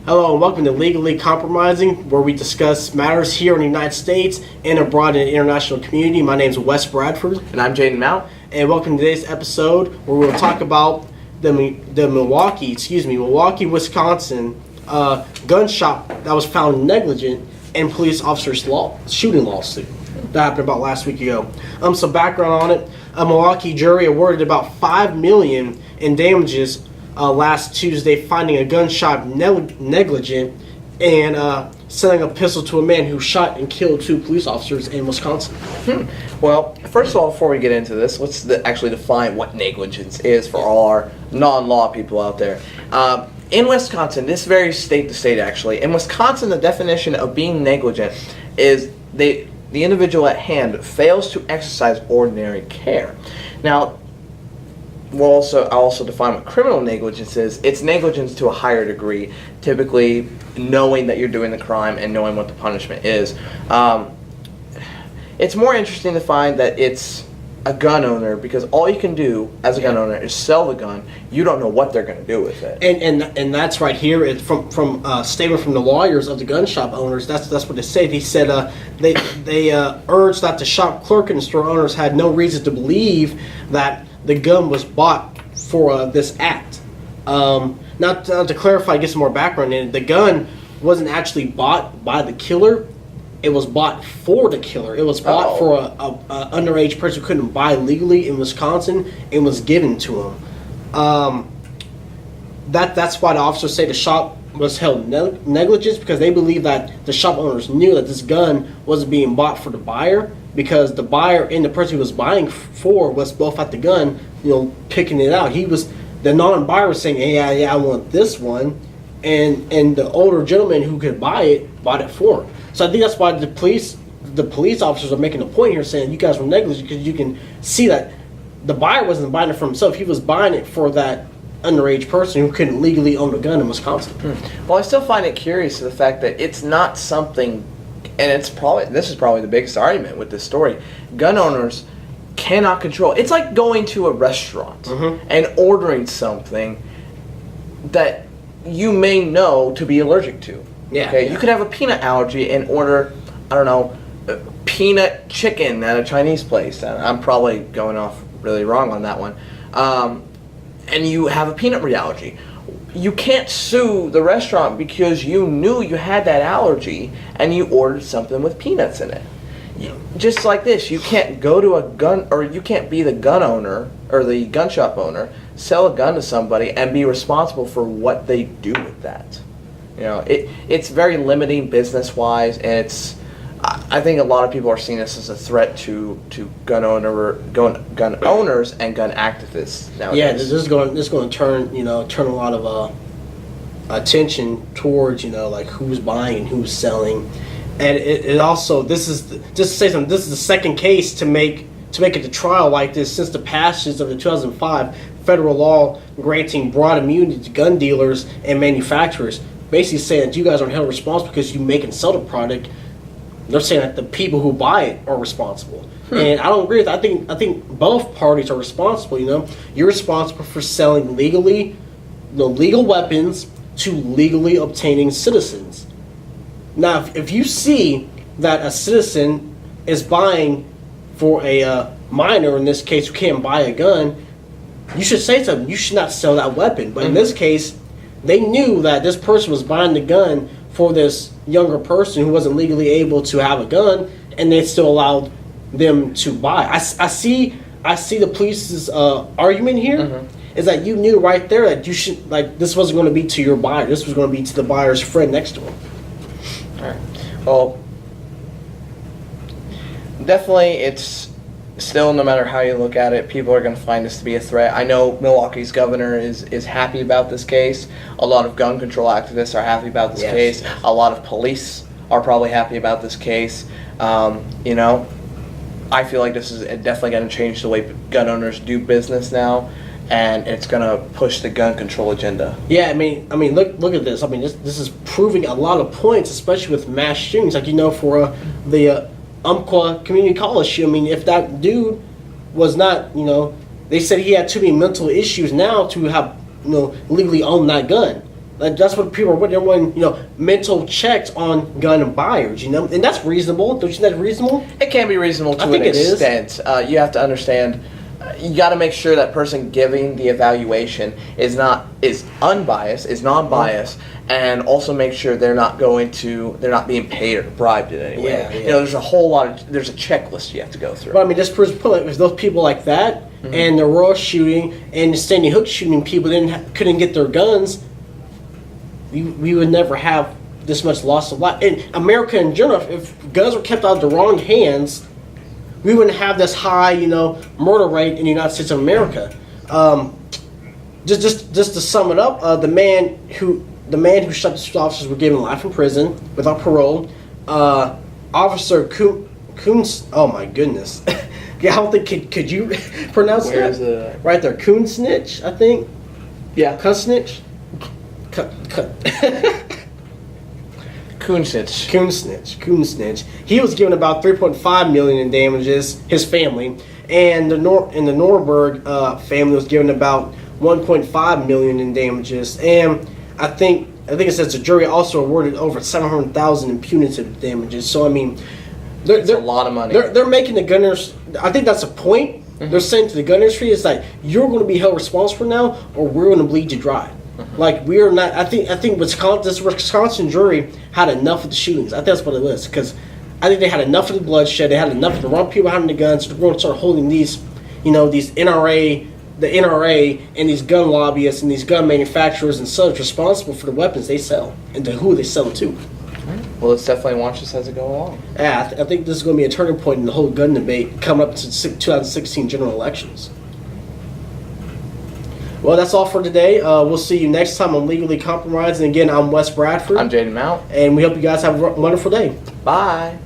Hello and welcome to Legally Compromising, where we discuss matters here in the United States and abroad in the international community. My name is Bradford. And I'm Jaden Mount. And welcome to today's episode, where we'll talk about the Milwaukee, Wisconsin gun shop that was found negligent and police officers' shooting lawsuit that happened about last week ago. Some background on it: a Milwaukee jury awarded about $5 million in damages last Tuesday, finding a gun shop negligent and selling a pistol to a man who shot and killed 2 police officers in Wisconsin. Well, first of all, before we get into this, let's actually define what negligence is for all our non-law people out there. In Wisconsin, this varies state to state actually. In Wisconsin, the definition of being negligent is the individual at hand fails to exercise ordinary care. Now, I'll also define what criminal negligence is. It's negligence to a higher degree, typically knowing that you're doing the crime and knowing what the punishment is. It's more interesting to find that it's a gun owner, because all you can do as a gun owner is sell the gun. You don't know what they're going to do with it. And that's right here. It's from a statement from the lawyers of the gun shop owners. That's what they said. He said they urged that the shop clerk and the store owners had no reason to believe that the gun was bought for this act. Now, to clarify, get some more background in it, the gun wasn't actually bought by the killer. It was bought for the killer. It was bought for a underage person who couldn't buy legally in Wisconsin, and was given to him. That's why the officers say the shop was held negligence, because they believe that the shop owners knew that this gun wasn't being bought for the buyer, because the buyer and the person who was buying for was both at the gun, picking it out. The non-buyer was saying, "Hey, I want this one," and the older gentleman who could buy it bought it for him. So I think that's why the police officers are making a point here, saying you guys were negligent, because you can see that the buyer wasn't buying it for himself. He was buying it for that underage person who couldn't legally own a gun in Wisconsin. Well, I still find it curious, the fact that it's not something, and this is probably the biggest argument with this story. Gun owners cannot control. It's like going to a restaurant and ordering something that you may know to be allergic to. Yeah. Okay. You could have a peanut allergy and order, peanut chicken at a Chinese place. I'm probably going off really wrong on that one. And you have a peanut allergy. You can't sue the restaurant because you knew you had that allergy and you ordered something with peanuts in it. Just like this, you can't go to a gun, or you can't be the gun owner or the gun shop owner, sell a gun to somebody and be responsible for what they do with that. It's very limiting business-wise, and I think a lot of people are seeing this as a threat to gun owners and gun activists nowadays. Yeah, this is going to turn a lot of attention towards like who's buying and who's selling, and it also, this is the second case to make it to trial like this since the passage of the 2005 federal law granting broad immunity to gun dealers and manufacturers, basically saying that you guys aren't held responsible because you make and sell the product. They're saying that the people who buy it are responsible, and I don't agree with that. I think both parties are responsible. You're responsible for selling legally, legal weapons to legally obtaining citizens. Now, if you see that a citizen is buying for a minor, in this case, who can't buy a gun, you should say something. You should not sell that weapon. But in this case, they knew that this person was buying the gun for this younger person who wasn't legally able to have a gun, and they still allowed them to buy. I see the police's argument here is that you knew right there that you should, this wasn't going to be to your buyer. This was going to be to the buyer's friend next to him. All right. Well, definitely it's still, no matter how you look at it, people are going to find this to be a threat. I know Milwaukee's governor is happy about this case. A lot of gun control activists are happy about this case. A lot of police are probably happy about this case. I feel like this is definitely going to change the way gun owners do business now, and it's going to push the gun control agenda. Yeah, I mean, look at this. This is proving a lot of points, especially with mass shootings. For the Umpqua Community College. If that dude was not, they said he had too many mental issues now to have, legally own that gun. Like that's what people are wanting, mental checks on gun buyers, and that's reasonable. Don't you think that's reasonable? It can be reasonable to I think an it is. extent. You have to understand. You got to make sure that person giving the evaluation is unbiased, is non-biased, and also make sure they're not being paid or bribed in any way. Yeah. There's a checklist you have to go through. But I mean, this proves the point. If those people like that, and the Royal shooting and the Sandy Hook shooting, people couldn't get their guns, we would never have this much loss of life. In America in general, if guns were kept out of the wrong hands, we wouldn't have this high, murder rate in the United States of America. Just to sum it up, the man who shot the two officers were given life in prison without parole. Officer Coons, oh my goodness, yeah, I don't think could you pronounce Where's that? Right there, Coonsnitch, I think. Yeah. Coonsnitch. Coonsnitch. He was given about $3.5 million in damages. His family, and the Norberg family was given about $1.5 million in damages. And I think it says the jury also awarded over $700,000 in punitive damages. So I mean, that's a lot of money. They're making the gunners. I think that's a point. They're saying to the gun industry, it's like you're going to be held responsible now, or we're going to bleed you dry. Like we are not. I think this Wisconsin jury had enough of the shootings. I think that's what it was, because I think they had enough of the bloodshed. They had enough of the wrong people having the guns. They're going to start holding these, these the NRA and these gun lobbyists and these gun manufacturers and such responsible for the weapons they sell and to who they sell them to. Well, let's definitely watch this as it go along. Yeah, I think this is going to be a turning point in the whole gun debate coming up to 2016 general elections. Well, that's all for today. We'll see you next time on Legally Compromised. And again, I'm Wes Bradford. I'm Jaden Mount. And we hope you guys have a wonderful day. Bye.